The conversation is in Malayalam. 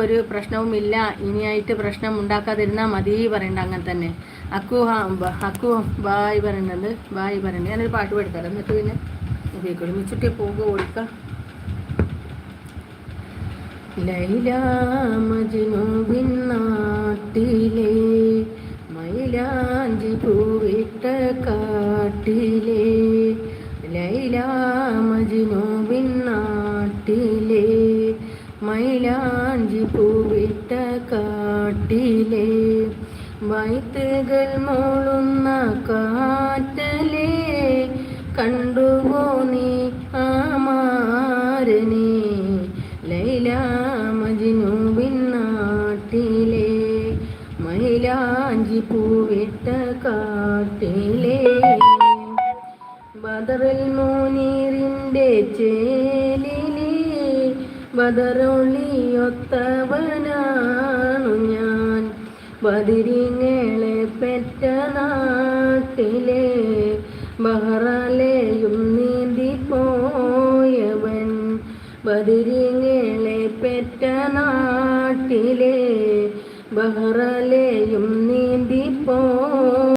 ഒരു പ്രശ്നവുമില്ല, ഇനിയായിട്ട് പ്രശ്നം ഉണ്ടാക്കാതിരുന്നാൽ മതി പറയണ്ട. അങ്ങനെ തന്നെ അക്കു ബായ് പറയുന്നുണ്ട്, ബായ് പറയുന്നുണ്ട്. ഞാനൊരു പാട്ട് പാടിത്തരാം, എന്നിട്ട് പിന്നെ ഒരുമിച്ചിട്ട് പോകുക ഓടിക്കാം. ലൈല മജ്നുവിൻ നാട്ടിലെ മൈലാഞ്ചി പൂവിട്ട കാട്ടിലെ, ലൈല മജ്നുവിൻ നാട്ടിലെ മൈലാഞ്ചി പൂവിട്ട കാട്ടിലെ, വൈത്തുകൾ മൂളുന്ന കാറ്റലെ, കണ്ടുവോ നീ ആ മാരനെ, ലൈല മജ്നുവിൻ നാട്ടിലെ മൈലാഞ്ചി പൂവിട്ട കാട്ടിലെ. ബദറുൽ മുനീറിൻ്റെ ചേലിലെ ബദറൊളിയൊത്തവനാണു ഞാൻ, ബദിരിങ്ങളെ പെറ്റ നാട്ടിലെ ബഹ്റലയും നീന്തിപ്പോയവൻ, ബദിരിങ്ങളെ പെറ്റ നാട്ടിലെ ബഹ്റലയും നീന്തിപ്പോ